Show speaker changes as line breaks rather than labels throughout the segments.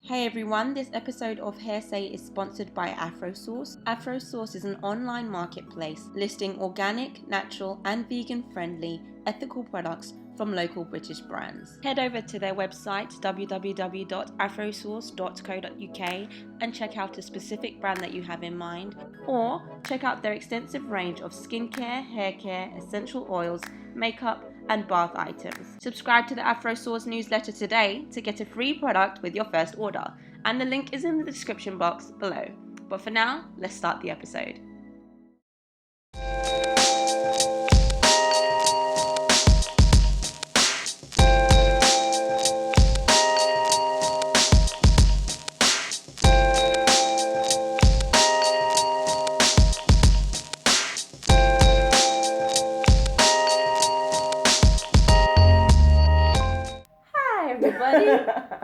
Hey everyone, this episode of Hearsay is sponsored by AfroSource. AfroSource is an online marketplace listing organic, natural and vegan friendly ethical products from local British brands. Head over to their website www.afrosource.co.uk and check out a specific brand that you have in mind, or check out their extensive range of skincare, hair care, essential oils, makeup and bath items. Subscribe to the AfroSource newsletter today to get a free product with your first order, and the link is in the description box below. But for now, let's start the episode.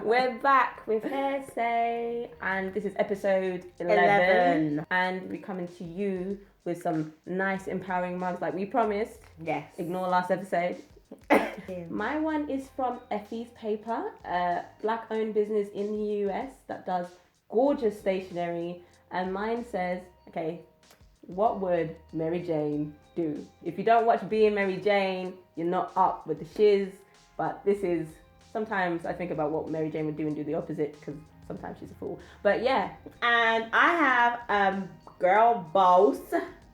We're back with Hearsay, and this is episode 11. And we're coming to you with some nice empowering mugs like we promised.
Yes.
Ignore last episode. My one is from Effie's Paper, a black owned business in the US that does gorgeous stationery, and mine says, okay, what would Mary Jane do? If you don't watch Being Mary Jane, you're not up with the shiz, but this is... Sometimes I think about what Mary Jane would do and do the opposite, because sometimes she's a fool. But yeah.
And I have Girl Boss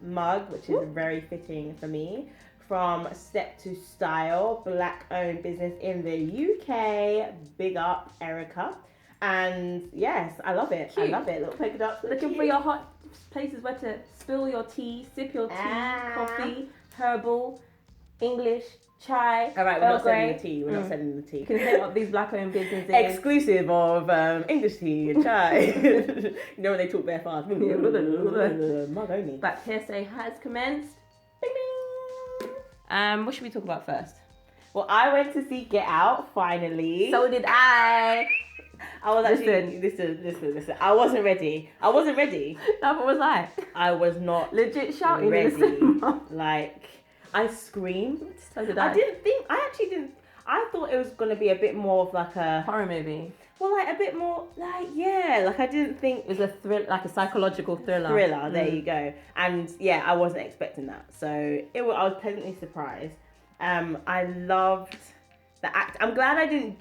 mug, which is very fitting for me, from Step to Style, black owned business in the UK. Big up, Erica. And yes, I love it.
Cute.
I love it. Little polka dots.
Looking for your hot places where to spill your tea, sip your tea, coffee, herbal, English, chai.
All right, we're not selling the tea. We're not selling the tea.
You can hit up these black owned businesses.
Exclusive of English tea and chai. You know when they talk very fast. Mug only.
But Hearsay has commenced.
Bing, bing.
What should we talk about first?
Well, I went to see Get Out finally.
So did I.
I was actually listen. I wasn't ready.
Neither was I.
I was not
legit shouting
ready.
in the cinema.
Like, I screamed.
So did I.
I thought it was gonna be a bit more of like a
horror movie.
Well, like a bit more like I didn't think
it was a thrill, like a psychological thriller.
There you go. And yeah, I wasn't expecting that. So I was pleasantly surprised. I loved the act. I'm glad I didn't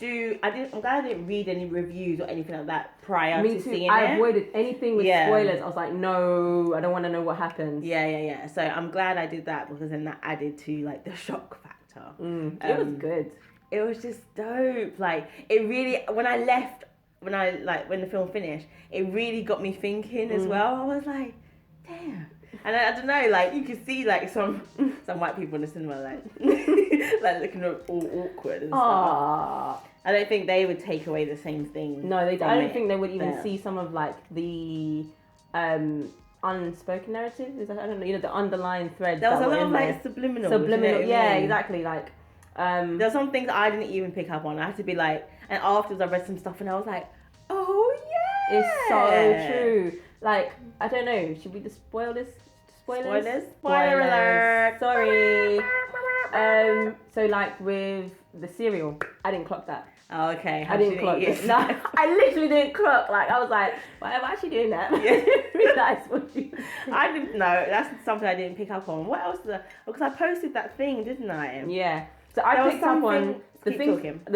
read any reviews or anything like that prior to seeing it.
I avoided anything with spoilers. I was like, no, I don't want to know what happens.
Yeah. So I'm glad I did that, because then that added to like the shock factor.
It was good.
It was just dope. Like, it really, when the film finished, it really got me thinking as well. I was like, damn. And I don't know, like, you could see like some white people in the cinema like like looking all awkward and stuff. I don't think they would take away the same thing.
No, they don't. I don't think they would even see some of like the unspoken narrative. Is that, I don't know, the underlying threads.
There was a lot of like subliminal.
Yeah, exactly. Like
there were some things I didn't even pick up on. I had to be like, and afterwards I read some stuff and I was like, oh yeah,
it's so true. Like, I don't know, should we just spoil this? Spoilers.
Spoiler alert.
Sorry. So like with the cereal, I didn't clock that.
Oh, okay.
I didn't clock it. No, I literally didn't clock. Like, I was like, why am I actually doing that?
I didn't know. That's something I didn't pick up on. What else? Because I posted that thing, didn't I?
Yeah. So I picked up on the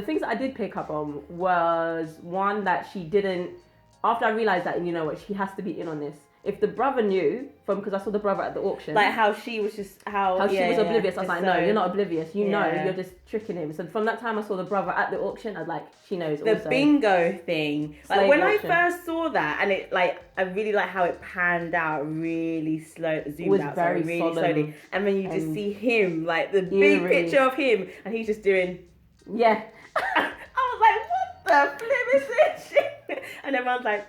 things that I did pick up on was one that she didn't. After I realized that, you know what, she has to be in on this. If the brother knew, because I saw the brother at the auction,
like how she was just she was
oblivious. I was like, no, you're not oblivious. You know, you're just tricking him. So from that time, I saw the brother at the auction. I was like, she knows.
The
also.
Bingo thing. Like when
auction.
I first saw that, and it like I really like how it panned out really slow, zoomed out really slowly, and then you just see him, like the big picture of him, and he's just doing.
Yeah.
I was like, what the flip is this? And everyone's like.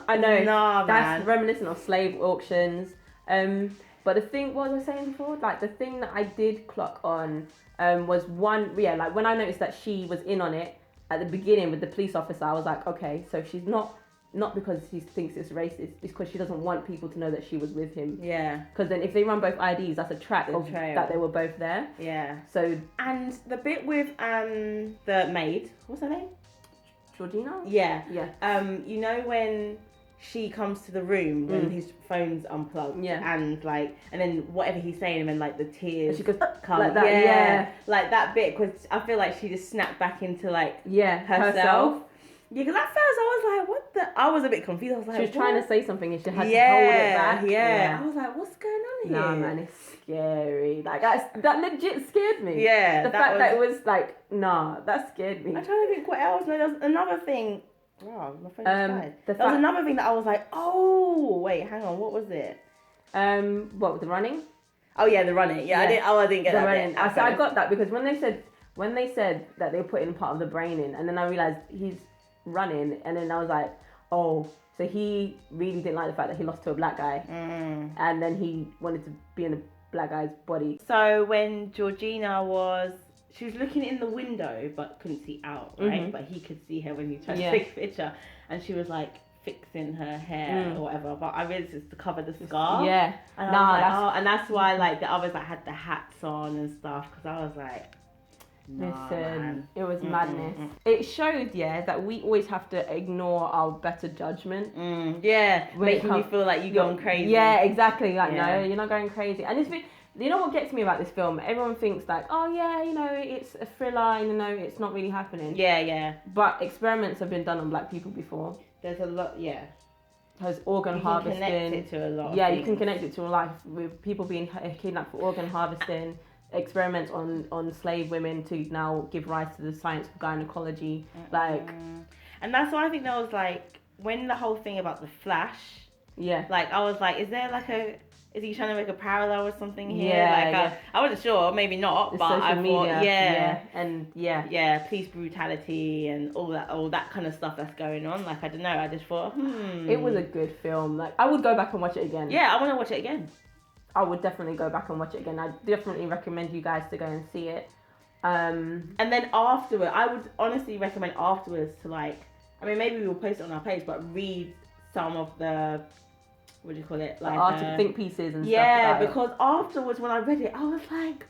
I know.
Nah,
that's
man.
reminiscent of slave auctions. But the thing, what was I saying before? Like the thing that I did clock on was like when I noticed that she was in on it at the beginning with the police officer, I was like, okay, so she's not because she thinks it's racist, it's because she doesn't want people to know that she was with him.
Yeah.
Because then if they run both IDs, that's a track of that they were both there.
Yeah.
So
and the bit with the maid, what's her name?
Georgina?
Yeah.
Yeah.
You know when she comes to the room when his phone's unplugged,
Yeah.
and then whatever he's saying, and then like the tears
She goes
come,
like that. Yeah.
like that bit, because I feel like she just snapped back into like
herself.
Yeah, because at first I was like, what the? I was a bit confused. I was like,
She was trying to say something and she had to hold it back.
Yeah. I was like, what's going on here?
Nah, man, it's scary. Like, that legit scared me.
Yeah.
The fact that it was like, nah, that scared me.
I'm trying to think what else. No, there was another thing. Wow, my phone just died. There was another thing that I was like, oh, wait, hang on, what was it?
What, the running?
Oh, yeah, the running. Yeah,
Yeah.
I didn't get
the
that
running.
bit.
So I got that because when they said that they put in part of the brain in, and then I realized he's running, and then I was like, oh, so he really didn't like the fact that he lost to a black guy, and then he wanted to be in a black guy's body.
So when Georgina she was looking in the window but couldn't see out, right? But he could see her when he tried to take a picture, and she was like fixing her hair or whatever. But I realized it's to cover the scar.
Yeah,
and and that's why like the others like had the hats on and stuff, because I was like, nah,
listen,
man.
it was madness. It showed, that we always have to ignore our better judgment.
Making you feel like you're going crazy.
Yeah, exactly. Like, no, you're not going crazy. And it's you know what gets me about this film? Everyone thinks like, oh yeah, it's a thriller, it's not really happening.
Yeah.
But experiments have been done on black people before.
There's a lot,
Has organ harvesting.
You can connect it to a lot.
Yeah, you can connect it to a life with people being kidnapped for organ harvesting. Experiments on slave women to now give rise to the science of gynecology.
And that's why I think there was like, when the whole thing about the Flash.
Yeah.
Like, I was like, is he trying to make a parallel or something here? I wasn't sure, maybe not,
the
but I thought,
media, and
police brutality and all that kind of stuff that's going on. Like, I don't know, I just thought,
It was a good film. Like, I would go back and watch it again.
Yeah, I want to watch it again.
I would definitely go back and watch it again. I definitely recommend you guys to go and see it.
And then afterward, I would honestly recommend afterwards to maybe we'll post it on our page, but read some of the, what do you call it?
Like think pieces and stuff.
Yeah, because afterwards when I read it, I was like,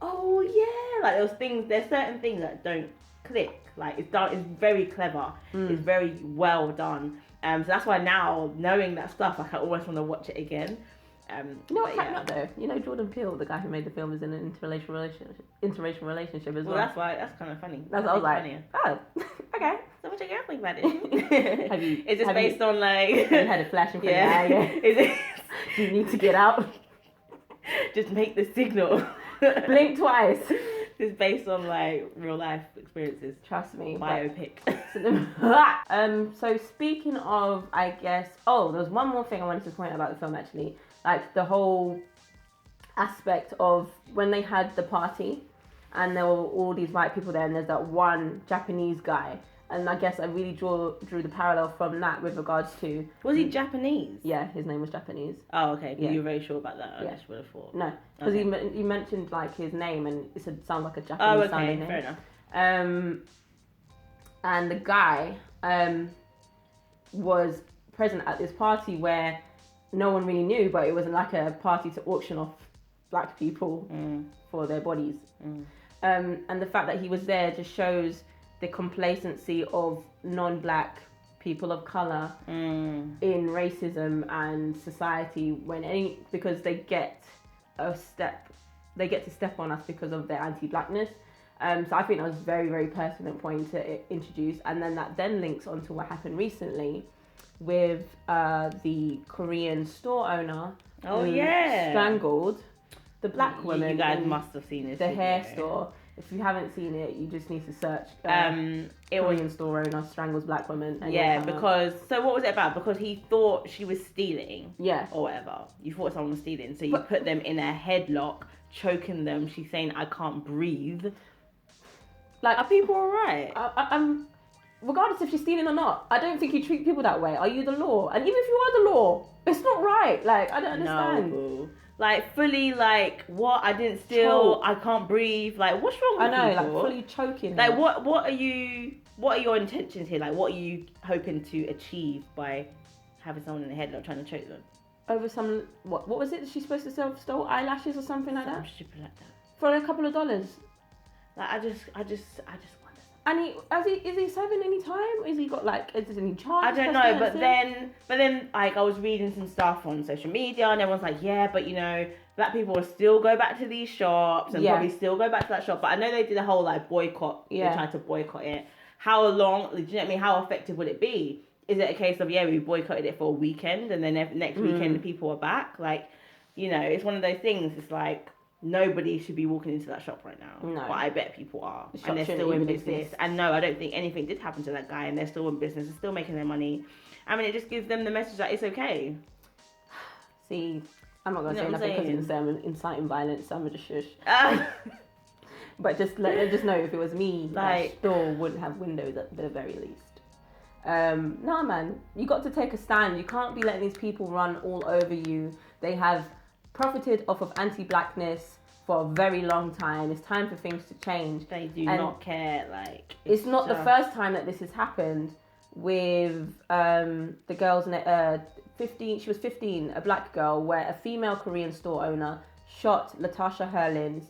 oh yeah, like there's certain things that don't click. Like it's very clever. It's very well done. So that's why now, knowing that stuff, I always want to watch it again.
You know what cracked me up though? Jordan Peele, the guy who made the film, is in an interracial relationship as well.
Well, that's kind of funny.
That's what I was like, oh, okay.
So what your girl think about it? Is this based on like?
Have you had a flash in front of your eye?
Is it?
Do you need to get out?
Just make the signal.
Blink twice.
It's based on like real life experiences.
Trust me.
Biopic.
So speaking of, I guess, there's one more thing I wanted to point out about the film actually. Like the whole aspect of when they had the party and there were all these white people there and there's that one Japanese guy. And I guess I really drew the parallel from that with regards to...
Was he Japanese?
Yeah, his name was Japanese.
Oh, okay.
Yeah.
You were very sure about that? I just would have thought.
No, because he mentioned like his name and it sounded like a Japanese sounding name.
Fair enough.
And the guy was present at this party where no one really knew, but it was like a party to auction off black people for their bodies. And the fact that he was there just shows the complacency of non-black people of color in racism and society because they get to step on us because of their anti-blackness. So I think that was a very, very pertinent point to introduce. And then that links onto what happened recently with the Korean store owner who strangled the black woman.
You guys must have seen this.
The hair store. If you haven't seen it, you just need to search Korean store owner strangles black woman.
So what was it about? Because he thought she was stealing.
Yeah.
Or whatever. You thought someone was stealing. So you put them in a headlock, choking them. She's saying, I can't breathe. Like, are people alright?
Regardless if she's stealing or not, I don't think you treat people that way. Are you the law? And even if you are the law, it's not right. Like, I don't understand.
No. Like, fully, like, what? I didn't steal. I can't breathe. Like, what's wrong with people?
Like, fully choking.
Like, what are your intentions here? Like, what are you hoping to achieve by having someone in the headlock trying to choke them?
Over some, what was it? She's supposed to stole eyelashes or something like that?
Stupid like that.
For a couple of dollars.
Like, I just wonder
And is he serving any time? Is he got like, is there any charge?
I don't know, but then like I was reading some stuff on social media and everyone's like, yeah, but you know, black people will still go back to these shops and probably still go back to that shop. But I know they did a whole like boycott. Yeah. They tried to boycott it. How long, do you know what I mean? How effective would it be? Is it a case of, we boycotted it for a weekend and then next weekend the people are back? Like, you know, it's one of those things. It's like, nobody should be walking into that shop right now. No. But I bet people are. And they're still in business. And no, I don't think anything did happen to that guy and they're still in business. They're still making their money. I mean, it just gives them the message that it's okay.
See, I'm not going to say nothing because it's inciting violence. So I'm going to shush. But just know if it was me, like, that store wouldn't have windows at the very least. No, man. You got to take a stand. You can't be letting these people run all over you. They have profited off of anti-blackness for a very long time. It's time for things to change.
They do not care. Like,
it's not the first time that this has happened with the girls. 15. She was 15, a black girl, where a female Korean store owner shot Latasha Herlins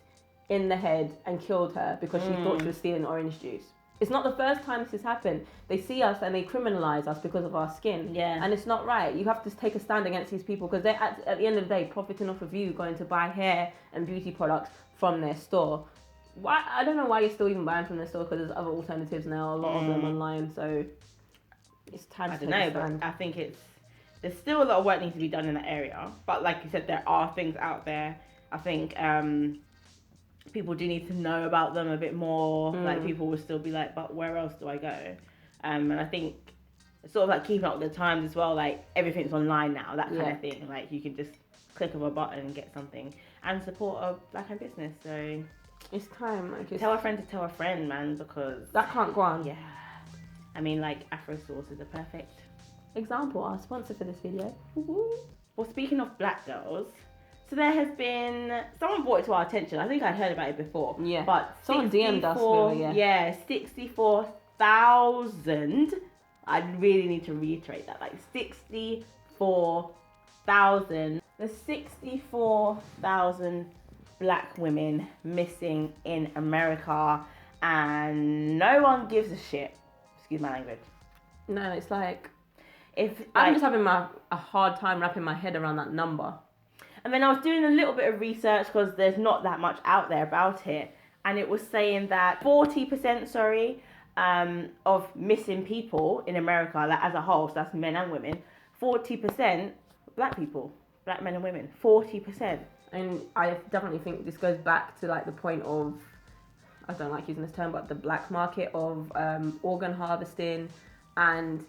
in the head and killed her because she thought she was stealing orange juice. It's not the first time this has happened. They see us and they criminalize us because of our skin. Yeah. And it's not right. You have to take a stand against these people because they're at the end of the day profiting off of you going to buy hair and beauty products from their store. Why? I don't know why you're still even buying from their store because there's other alternatives now, a lot of them online. So it's time to take a stand.
But I think there's still a lot of work needs to be done in that area. But like you said, there are things out there. I think people do need to know about them a bit more. Like, people will still be like, but where else do I go? And I think sort of like keeping up with the times as well, like everything's online now, that kind of thing. Like, you can just click of a button and get something and support a black-owned business. So
it's time. Like,
tell a friend to tell a friend, man, because
that can't go on.
Yeah. I mean, like, Afro Sauce is a perfect
example, our sponsor for this video.
Well, speaking of black girls, so there has been, someone brought it to our attention. I think I'd heard about it before. Yeah. But
someone DM'd us. Really,
yeah, 64,000. I really need to reiterate that. Like 64,000. There's 64,000 black women missing in America, and no one gives a shit. Excuse my language.
No, it's like, I'm just having a hard time wrapping my head around that number.
And then I was doing a little bit of research because there's not that much out there about it. And it was saying that 40%, of missing people in America, like as a whole, so that's men and women, 40% black people, black men and women, 40%.
And I definitely think this goes back to like the point of, I don't like using this term, but the black market of organ harvesting. And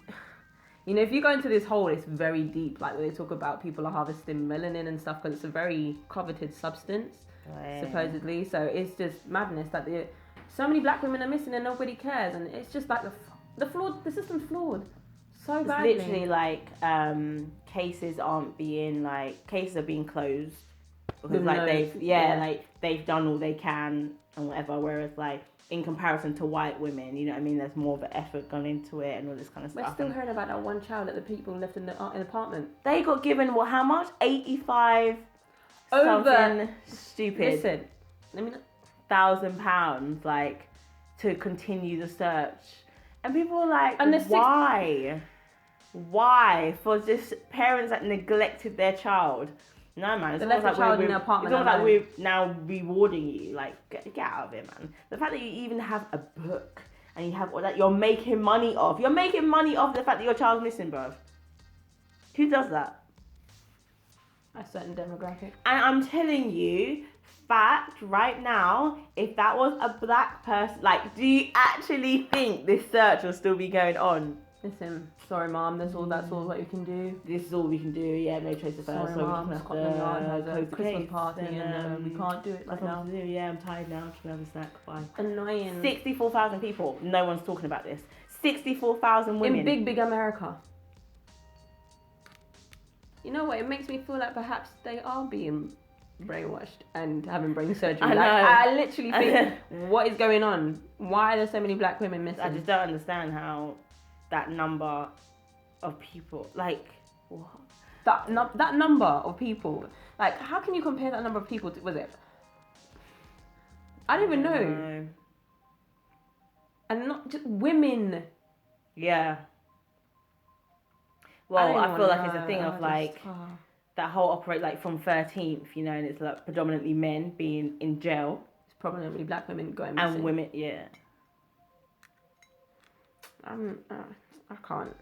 you know, if you go into this hole, it's very deep. Like, when they talk about people are harvesting melanin and stuff, because it's a very coveted substance, supposedly. So it's just madness that so many black women are missing and nobody cares. And it's just like the system's flawed so badly.
It's literally like cases are being closed because they've done all they can and whatever. Whereas like, in comparison to white women, you know what I mean? There's more of an effort gone into it and all this kind of stuff.
We're still hearing about that one child that the people left in the apartment.
They got given, how much? 85 something stupid.
Listen,
£1,000, like, to continue the search. And people are like, and why? Why? For just parents that neglected their child. No, man. It's almost like we're now rewarding you. Like, get out of it, man. The fact that you even have a book and you have all that you're making money off. You're making money off the fact that your child's missing, bruv. Who does that?
A certain demographic.
And I'm telling you, fact, right now, if that was a black person, like, do you actually think this search will still be going on?
Listen, sorry, Mom. That's all what you can do.
This is all we can do. Yeah, no choice of
sorry, Mom. Scotland Yard has a Christmas party, and we can't do it right now.
Yeah, I'm tired now. Just have a snack. Bye.
Annoying.
64,000 people. No one's talking about this. 64,000 women
in big America. You know what? It makes me feel like perhaps they are being brainwashed and having brain surgery. I literally think, what is going on? Why are there so many black women missing?
I just don't understand how that number of people, like, what?
That number of people, like, how can you compare that number of people to, was it? I don't even know. And not just women.
Yeah. Well, I feel like it's a thing of like that whole operate like from 13th, you know, and it's like predominantly men being in jail.
It's predominantly black women going missing.
And women, yeah.
I can't.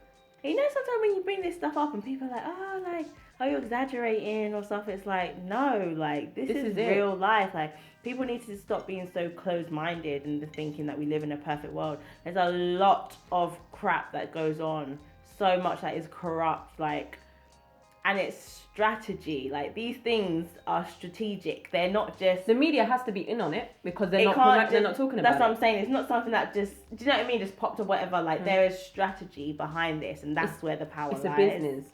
You know, sometimes when you bring this stuff up and people are like, oh, like, are you exaggerating or stuff? It's like, no, like, this is real life. Like, people need to stop being so closed-minded and thinking that we live in a perfect world. There's a lot of crap that goes on. So much that is corrupt, like, and it's strategy. Like, these things are strategic. They're not just...
The media has to be in on it because they're not talking about it.
That's what I'm saying. It's not something that just... Do you know what I mean? Just popped or whatever. Like, there is strategy behind this, and that's where the power lies.
It's a business.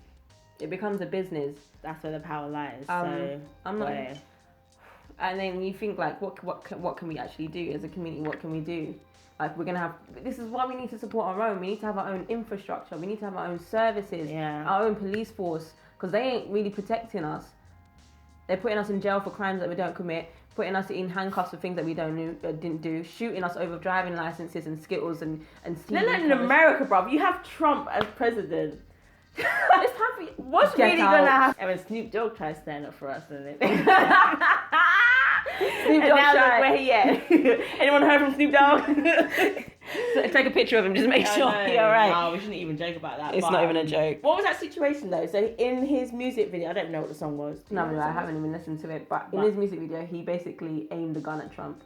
It becomes a business.
That's where the power lies.
I'm not... And then you think, like, what can we actually do as a community? What can we do? Like, we're going to have... This is why we need to support our own. We need to have our own infrastructure. We need to have our own services.
Yeah.
Our own police force. Because they ain't really protecting us. They're putting us in jail for crimes that we don't commit. Putting us in handcuffs for things that we didn't do. Shooting us over driving licenses and Skittles and
They're not in America, bruv. You have Trump as president. What's
Get
really
out.
going to happen? I mean, Snoop Dogg tried to stand up for us, didn't it?
Snoop Dogg
look where he at. Anyone heard from Snoop Dogg?
So take a picture of him, just make sure you're alright.
No, we shouldn't even joke about that.
It's not even a joke.
What was that situation though? So in his music video, I don't know what the song was.
No, I haven't even listened to it. But in his music video, he basically aimed a gun at Trump.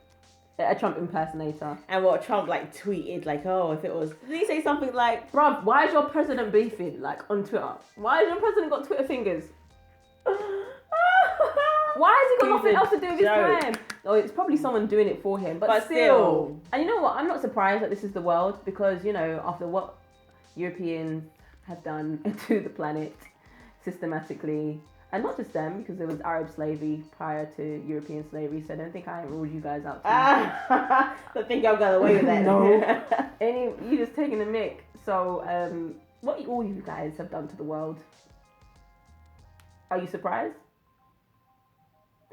A Trump impersonator.
And what Trump like tweeted, like, oh, if it was... Did he say something like...
Bruv, why is your president beefing, like, on Twitter? Why has your president got Twitter fingers? Why has he got nothing else to do with his time? Oh, it's probably someone doing it for him. But still. And you know what? I'm not surprised that this is the world because, you know, after what Europeans have done to the planet systematically, and not just them, because there was Arab slavery prior to European slavery, so I don't think I ruled you guys out.
Don't think y'all got away with that.
No. You just taking the mick. So, what all you guys have done to the world? Are you surprised?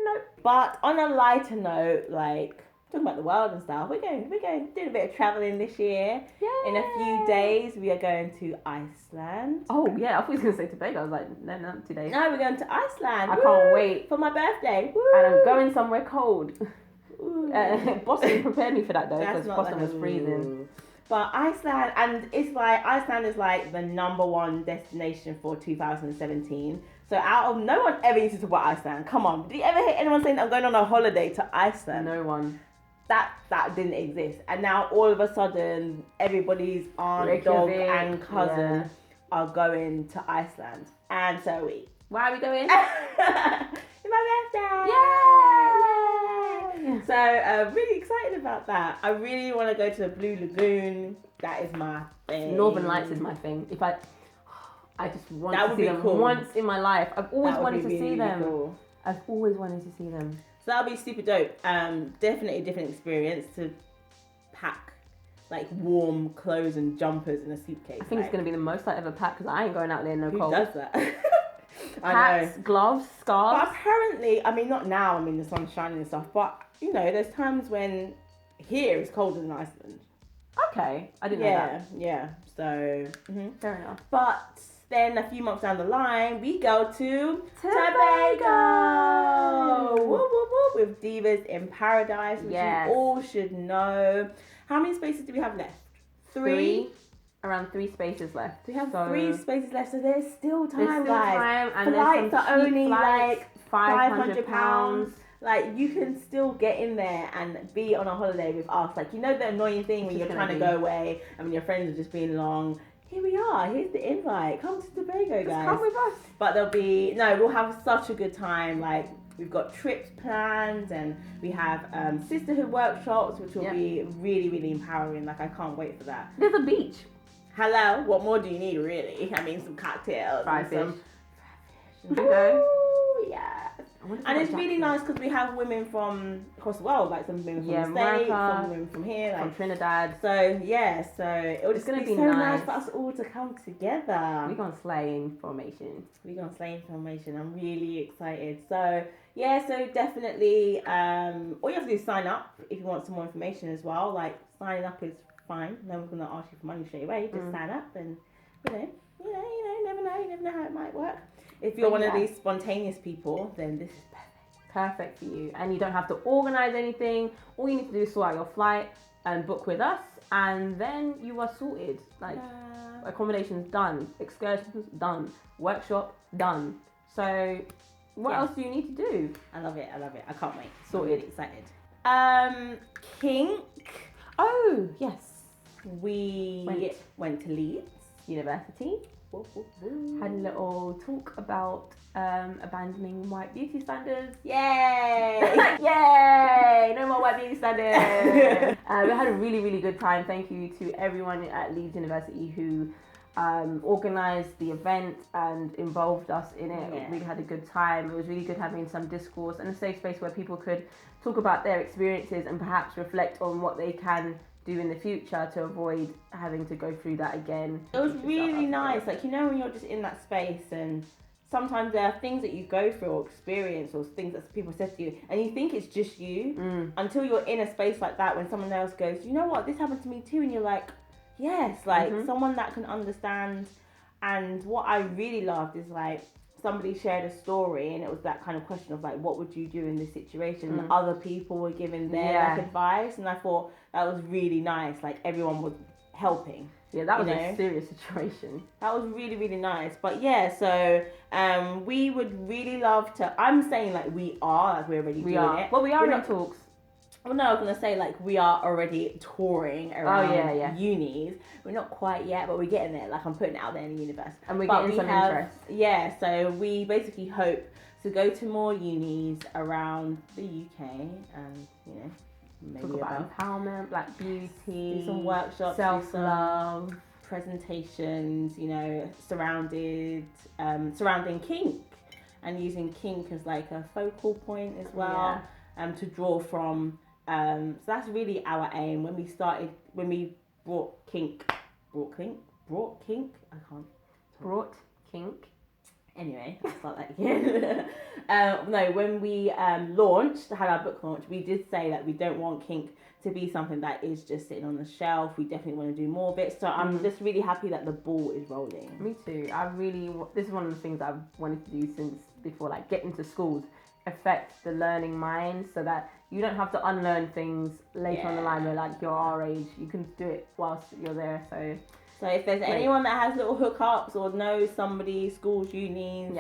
No.
But on a lighter note, like talking about the world and stuff, we're going doing a bit of traveling this year.
Yeah.
In a few days, we are going to Iceland.
Oh yeah, I thought you were gonna say Tobago. I was like, no, not today.
No, we're going to Iceland.
I can't wait
for my birthday.
Woo. And I'm going somewhere cold. Boston prepared me for that though, because Boston was freezing.
But Iceland, and it's like Iceland is like the #1 destination for 2017. So no one ever used to talk about Iceland. Come on, did you ever hear anyone saying I'm going on a holiday to Iceland?
No one.
That didn't exist, and now all of a sudden everybody's aunt, dog, and cousin are going to Iceland, and so we.
Why are we going?
It's my birthday! Yay! So really excited about that. I really want to go to the Blue Lagoon. That is my thing.
Northern Lights is my thing. I just want
that
to see them once in my life. I've always wanted to see them.
Cool.
I've always wanted to see them.
So that'll be super dope. Definitely a different experience to pack like warm clothes and jumpers in a suitcase.
I think it's going to be the most I ever pack because I ain't going out there in no cold.
Who does that?
Hats, gloves, scarves.
But apparently, I mean, not now. I mean, the sun's shining and stuff. But you know, there's times when here it's colder than Iceland.
Okay, I didn't know that.
Yeah. So
fair enough.
But then a few months down the line, we go to
Tobago.
Woo, woo, woo, with Divas in Paradise, which you all should know. How many spaces do we have left? Three.
Around 3 spaces left.
We have 3 spaces left, so there's still time,
there's still
guys.
Time, and
flights are only
flights,
like £500. Like, you can still get in there and be on a holiday with us. Like, you know the annoying thing when you're trying to go away and when your friends are just being long. Here we are. Here's the invite. Come to Tobago, guys.
Come with us.
But we'll have such a good time. Like, we've got trips planned and we have sisterhood workshops, which will be really, really empowering. Like, I can't wait for that.
There's a beach.
Hello. What more do you need, really? I mean, some cocktails.
Fried fish.
Yeah. And it's really nice because we have women from across the world, like some women from the States, some women from here, like
from Trinidad.
So it'll just be so nice for us all to come together.
We're gonna slay information.
I'm really excited. So definitely all you have to do is sign up if you want some more information as well. Like, signing up is fine. No one's gonna ask you for money straight away. Just sign up, and you never know. You never know how it might work. If you're one of these spontaneous people, then this is
perfect for you, and you don't have to organize anything. All you need to do is sort out your flight and book with us, and then you are sorted. Like accommodation's done, excursions done, workshop done. So what else do you need to do?
I love it. I can't wait.
Sorted.
Really excited. KINK.
Oh yes,
We went to Leeds
University. Had a little talk about abandoning white beauty standards.
Yay!
Yay! No more white beauty standards. We had a really, really good time. Thank you to everyone at Leeds University who organised the event and involved us in it.
Yeah.
We had a good time. It was really good having some discourse and a safe space where people could talk about their experiences and perhaps reflect on what they can do in the future to avoid having to go through that again.
It was really nice. Like, you know, when you're just in that space and sometimes there are things that you go through or experience or things that people said to you and you think it's just you until you're in a space like that when someone else goes, you know what, this happened to me too, and you're like, yes, like someone that can understand. And what I really loved is like somebody shared a story and it was that kind of question of like, what would you do in this situation? And other people were giving their like advice, and I thought that was really nice. Like everyone was helping.
Yeah, that was a serious situation.
That was really, really nice. But yeah, so we would really love to. I'm saying like we're already doing it.
Well, we are in talks.
Well, no, I was gonna say like we are already touring around unis. We're not quite yet, but we're getting there. Like I'm putting it out there in the universe,
and we're getting some interest.
Yeah, so we basically hope to go to more unis around the UK, and maybe
talk about empowerment, black beauty,
do some workshops,
self-love,
presentations. Surrounding KINK, and using KINK as like a focal point as well. To draw from. So that's really our aim. When we brought KINK. Anyway, I'll start that again. No, when we had our book launch, we did say that we don't want KINK to be something that is just sitting on the shelf. We definitely want to do more bits. So I'm just really happy that the ball is rolling.
Me too. This is one of the things I've wanted to do since before, like get into schools, affect the learning mind so that you don't have to unlearn things later on the line where like you're our age. You can do it whilst you're there. So
if there's anyone that has little hookups or knows somebody, schools, unis,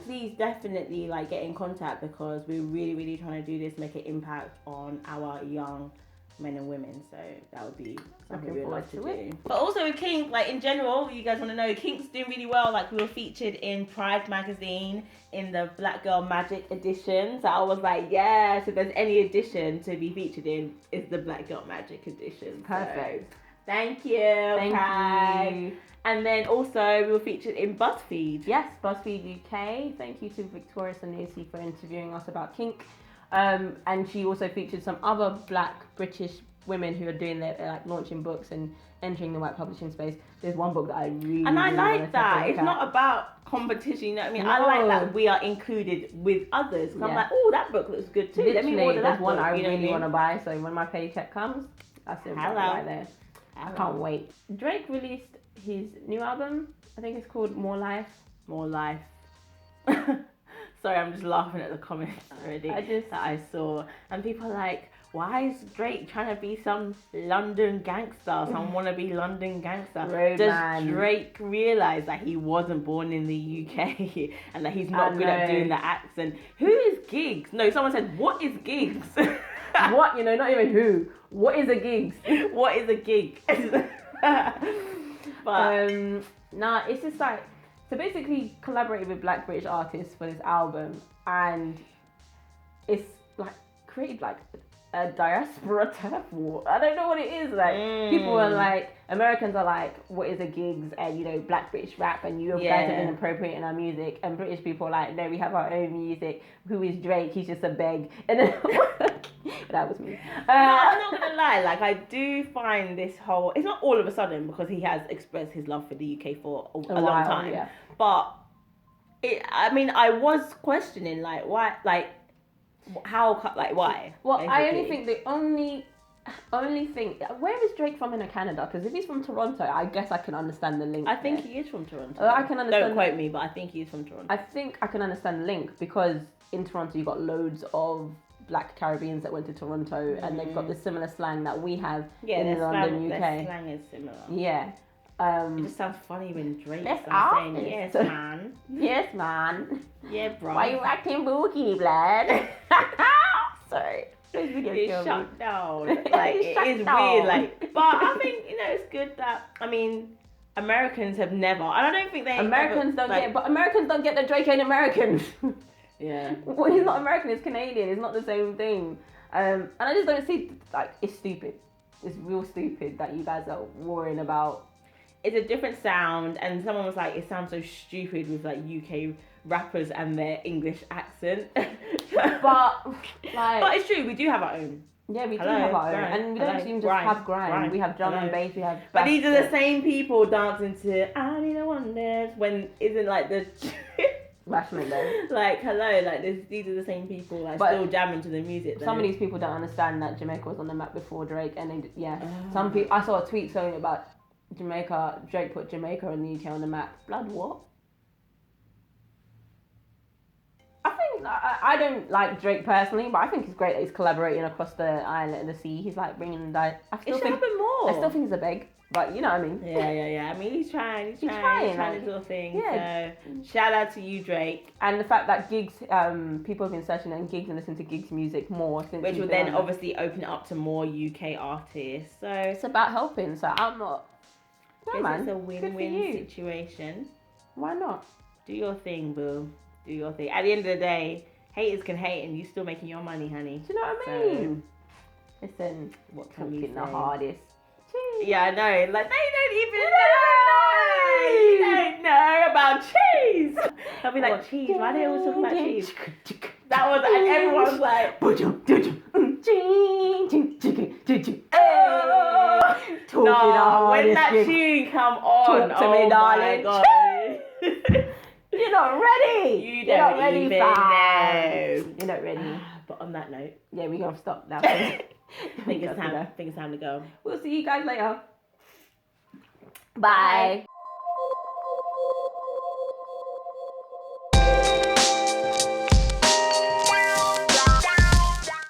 please definitely like get in contact, because we're really, really trying to do this, make an impact on our young men and women. So that would be something we'd love to do. But also with KINK, like in general, you guys want to know, KINK's doing really well. Like we were featured in Pride magazine in the Black Girl Magic edition. So I was like, yes, if there's any edition to be featured in, it's the Black Girl Magic edition.
Perfect.
So, thank you, Pride. And then also we were featured in BuzzFeed.
Yes, BuzzFeed UK. Thank you to Victoria Sanusi for interviewing us about KINK. And she also featured some other black British women who are doing their like launching books and entering the white publishing space. There's one book that I really
like that. It's not about competition, you know what I mean? I like that we are included with others. I'm like, oh, that book looks good too. Let me order that.
There's one
book,
I really want to buy. So when my paycheck comes, that's it right there. I can't wait. Drake released his new album. I think it's called More Life.
Sorry, I'm just laughing at the comments already that I saw. And people are like, why is Drake trying to be some London gangster, some wannabe London gangster? Does Drake realise that he wasn't born in the UK and that he's not good at doing the accent? Who is Giggs? No, someone said, what is Giggs?
What? Not even who. What is a Giggs?
What is a gig?
But it's just like, so basically collaborated with black British artists for this album, and it's like created like a diaspora turf war. I don't know what it is. Like people are like, Americans are like, what is a Giggs? And black British rap, and you guys are inappropriate in our music. And British people are like, no, we have our own music. Who is Drake? He's just a beg. And then that was me.
I'm not gonna lie, like I do find this whole, it's not all of a sudden, because he has expressed his love for the UK for a long time. But I was questioning like why, like how, like why?
Well,
basically.
I only think the only only thing, where is Drake from in Canada? Because if he's from Toronto, I guess I can understand the link.
I think
there.
he is from Toronto.
I can understand.
Don't quote me, but I think he is from Toronto.
I think I can understand the link because in Toronto you got loads of Black Caribbeans that went to Toronto and they've got the similar slang that we have in London, UK.
Their slang is similar.
Yeah.
It just sounds funny when Drake
Yes,
starts saying, yes, man.
Yes, man.
Yeah, bro.
Why you acting boogie, blood? Sorry.
It's shut down. Like, it is weird. Like, but I think, it's good that, Americans have never, and I don't think they
Americans don't get that Drake ain't American.
Yeah.
Well, he's not American, he's Canadian, it's not the same thing. And I just don't see, it's stupid. It's real stupid that you guys are worrying about.
It's a different sound, and someone was like, it sounds so stupid with UK rappers and their English accent.
But
it's true, we do have our own.
Yeah, we do have our own, and we don't even just have grime. We have drum and bass. We have.
But these are the same people dancing to "I Need a Wonder" when isn't like the.
Bashment though.
Like hello, like these are the same people still jamming to the music. Though.
Some of these people don't understand that Jamaica was on the map before Drake, and some people. I saw a tweet saying about Jamaica. Drake put Jamaica and the UK on the map. Blood what? I don't like Drake personally, but I think it's great that he's collaborating across the island and the sea. He's like bringing that.
It should happen more.
I still think he's a beg, but you know what I mean.
Yeah. I mean, he's trying his little thing. Yeah. So shout out to you, Drake.
And the fact that gigs, people have been searching on gigs and listening to gigs music more since.
Which will then obviously open it up to more UK artists. So
it's about helping. So I'm not. No, man.
It's a win-win situation.
Why not?
Do your thing, boo. Do your thing. At the end of the day, haters can hate and you still making your money, honey.
Do you know what I mean? Listen,
what can we say?
The hardest. Cheese.
Yeah, I know. Like, they don't even know. You don't know about cheese. They'll be like, cheese. Why do they always talk about cheese? That was, and everyone's like, no, when that tune come on,
talk to me, darling.
My God.
You're not ready.
You're not ready,
know. You're not ready.
But on that note,
yeah, we're gonna stop now.
I think it's time to go.
We'll see you guys later. Bye.